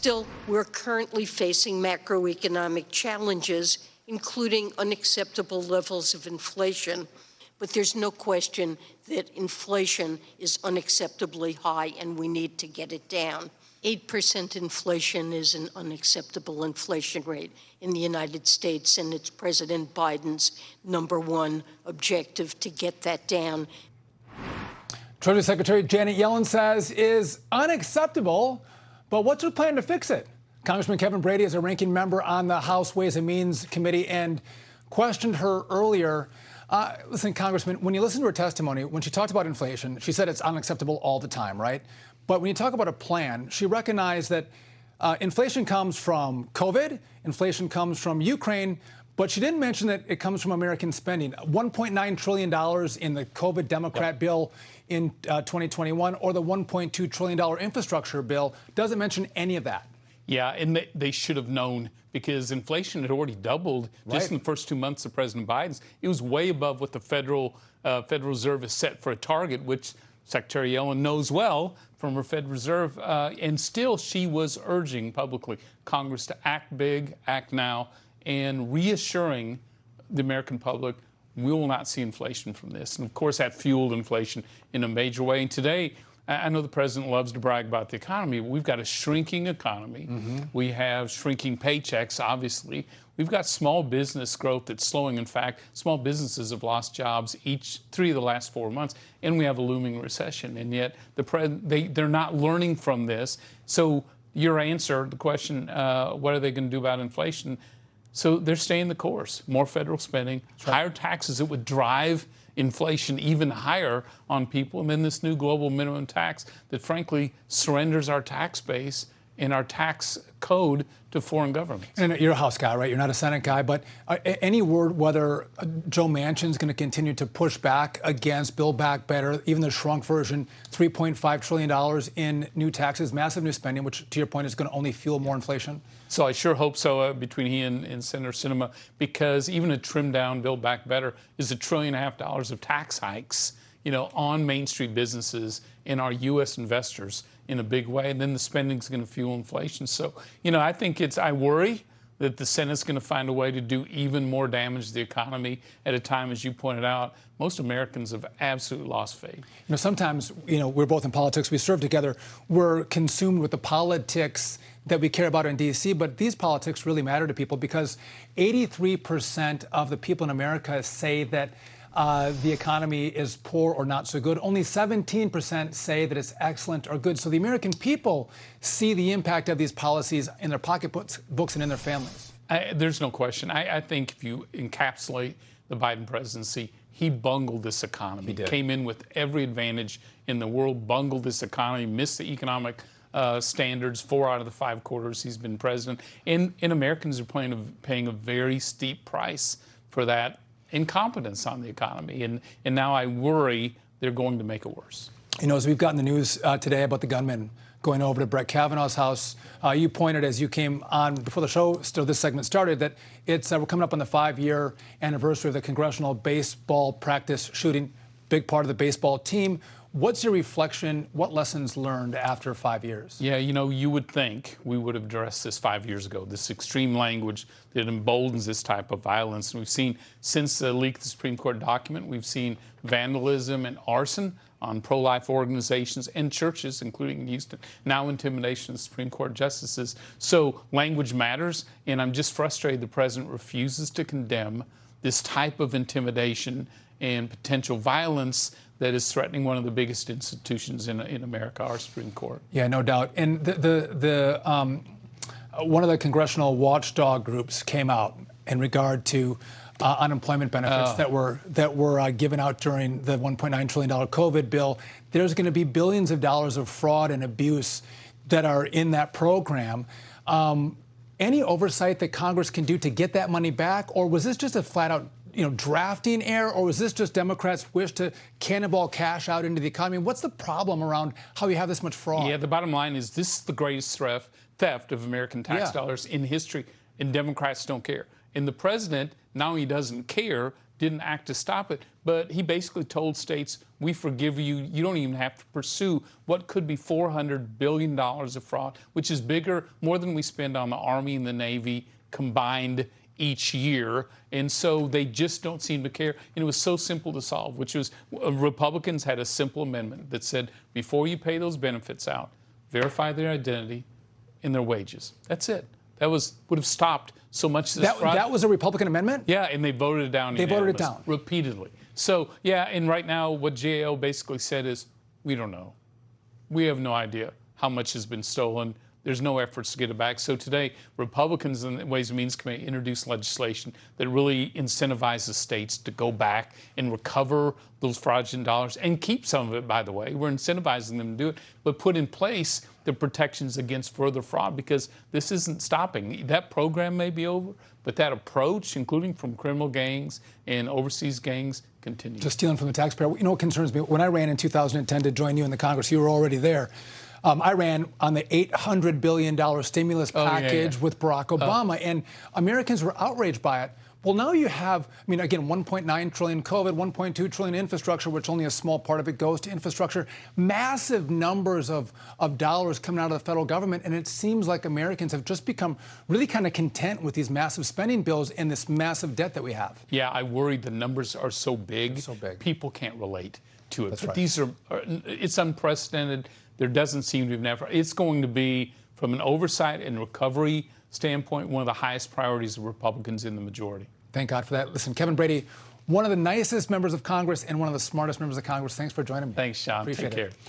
Still, we're currently facing macroeconomic challenges, including unacceptable levels of inflation. But there's no question that inflation is unacceptably high and we need to get it down. 8% inflation is an unacceptable inflation rate in the United States, and it's President Biden's #1 objective to get that down. Treasury Secretary Janet Yellen says is unacceptable, but what's her plan to fix it? Congressman Kevin Brady is a ranking member on the House Ways and Means Committee and questioned her earlier. Listen, Congressman, when you listen to her testimony, when she talked about inflation, she said it's unacceptable all the time, right? But when you talk about a plan, she recognized that inflation comes from COVID, inflation comes from Ukraine, but she didn't mention that it comes from American spending. $1.9 trillion in the COVID Democrat bill in 2021 or the $1.2 trillion infrastructure bill doesn't mention any of that. Yeah, and they should have known because inflation had already doubled just in the first 2 months of President Biden's. It was way above what the Federal Reserve has set for a target, which Secretary Yellen knows well from her Fed Reserve. And still, she was urging publicly Congress to act big, act now, and reassuring the American public we will not see inflation from this. And of course, that fueled inflation in a major way. And today, I know the president loves to brag about the economy. But we've got a shrinking economy. We have shrinking paychecks, obviously. We've got small business growth that's slowing. In fact, small businesses have lost jobs each 3 of the last 4 months, and we have a looming recession. And yet, they're not learning from this. So your answer, the question, what are they going to do about inflation? So they're staying the course. More federal spending, higher taxes that would drive inflation even higher on people, and then this new global minimum tax that frankly surrenders our tax base and our tax code to foreign governments. And you're a House guy, right? You're not a Senate guy, but any word whether Joe Manchin's going to continue to push back against Build Back Better, even the shrunk version, $3.5 trillion in new taxes, massive new spending, which to your point is going to only fuel more inflation? So I sure hope so between he and Senator Sinema, because even a trimmed down Build Back Better is $1.5 trillion of tax hikes, on Main Street businesses and our U.S. investors in a big way. And then the spending's going to fuel inflation. So, I think I worry that the Senate's going to find a way to do even more damage to the economy at a time, as you pointed out, most Americans have absolutely lost faith. Sometimes, we're both in politics, we serve together, we're consumed with the politics that we care about in D.C., but these politics really matter to people because 83% of the people in America say that the economy is poor or not so good. Only 17% say that it's excellent or good. So the American people see the impact of these policies in their pocketbooks and in their families. There's no question. I think if you encapsulate the Biden presidency, he bungled this economy. He came in with every advantage in the world, bungled this economy, missed the economic standards 4 out of the 5 quarters he's been president. And Americans are paying a very steep price for that incompetence on the economy. And now I worry they're going to make it worse. As we've gotten the news today about the gunman going over to Brett Kavanaugh's house, you pointed as you came on before the show, still this segment started, that we're coming up on the 5-year anniversary of the congressional baseball practice shooting, big part of the baseball team. What's your reflection? What lessons learned after 5 years? Yeah, you would think we would have addressed this 5 years ago, this extreme language that emboldens this type of violence. And we've seen, since the leak of the Supreme Court document, we've seen vandalism and arson on pro-life organizations and churches, including in Houston, now intimidation of Supreme Court justices. So language matters, and I'm just frustrated the president refuses to condemn this type of intimidation and potential violence that is threatening one of the biggest institutions in America, our Supreme Court. Yeah, no doubt. And one of the congressional watchdog groups came out in regard to unemployment benefits that were given out during the $1.9 trillion COVID bill. There's going to be billions of dollars of fraud and abuse that are in that program. Any oversight that Congress can do to get that money back, or was this just a flat-out drafting error, or was this just Democrats' wish to cannonball cash out into the economy? What's the problem around how you have this much fraud? Yeah, the bottom line is this is the greatest theft of American tax dollars in history, and Democrats don't care. And the president, now he doesn't care, didn't act to stop it. But he basically told states, we forgive you. You don't even have to pursue what could be $400 billion of fraud, which is bigger, more than we spend on the Army and the Navy combined each year. And so they just don't seem to care. And it was so simple to solve, which was Republicans had a simple amendment that said, before you pay those benefits out, verify their identity and their wages. That's it. That would have stopped so much of this fraud. That was a Republican amendment? Yeah, and they voted it down. They voted it down. Repeatedly. So, yeah, and right now what GAO basically said is, we don't know. We have no idea how much has been stolen. There's no efforts to get it back. So today, Republicans in the Ways and Means Committee introduced legislation that really incentivizes states to go back and recover those fraudulent dollars and keep some of it, by the way. We're incentivizing them to do it, but put in place the protections against further fraud, because this isn't stopping. That program may be over, but that approach, including from criminal gangs and overseas gangs, continues. Just stealing from the taxpayer. You know what concerns me? When I ran in 2010 to join you in the Congress, you were already there. I ran on the $800 billion stimulus package with Barack Obama, and Americans were outraged by it. Well, now you have, I mean, again, $1.9 trillion COVID, $1.2 trillion infrastructure, which only a small part of it goes to infrastructure. Massive numbers of dollars coming out of the federal government, and it seems like Americans have just become really kind of content with these massive spending bills and this massive debt that we have. Yeah, I worry the numbers are so big, people can't relate to it. That's but right. These are, it's unprecedented. There doesn't seem to be never. It's going to be, from an oversight and recovery standpoint, one of the highest priorities of Republicans in the majority. Thank God for that. Listen, Kevin Brady, one of the nicest members of Congress and one of the smartest members of Congress. Thanks for joining me. Thanks, Sean. Appreciate Take care. it.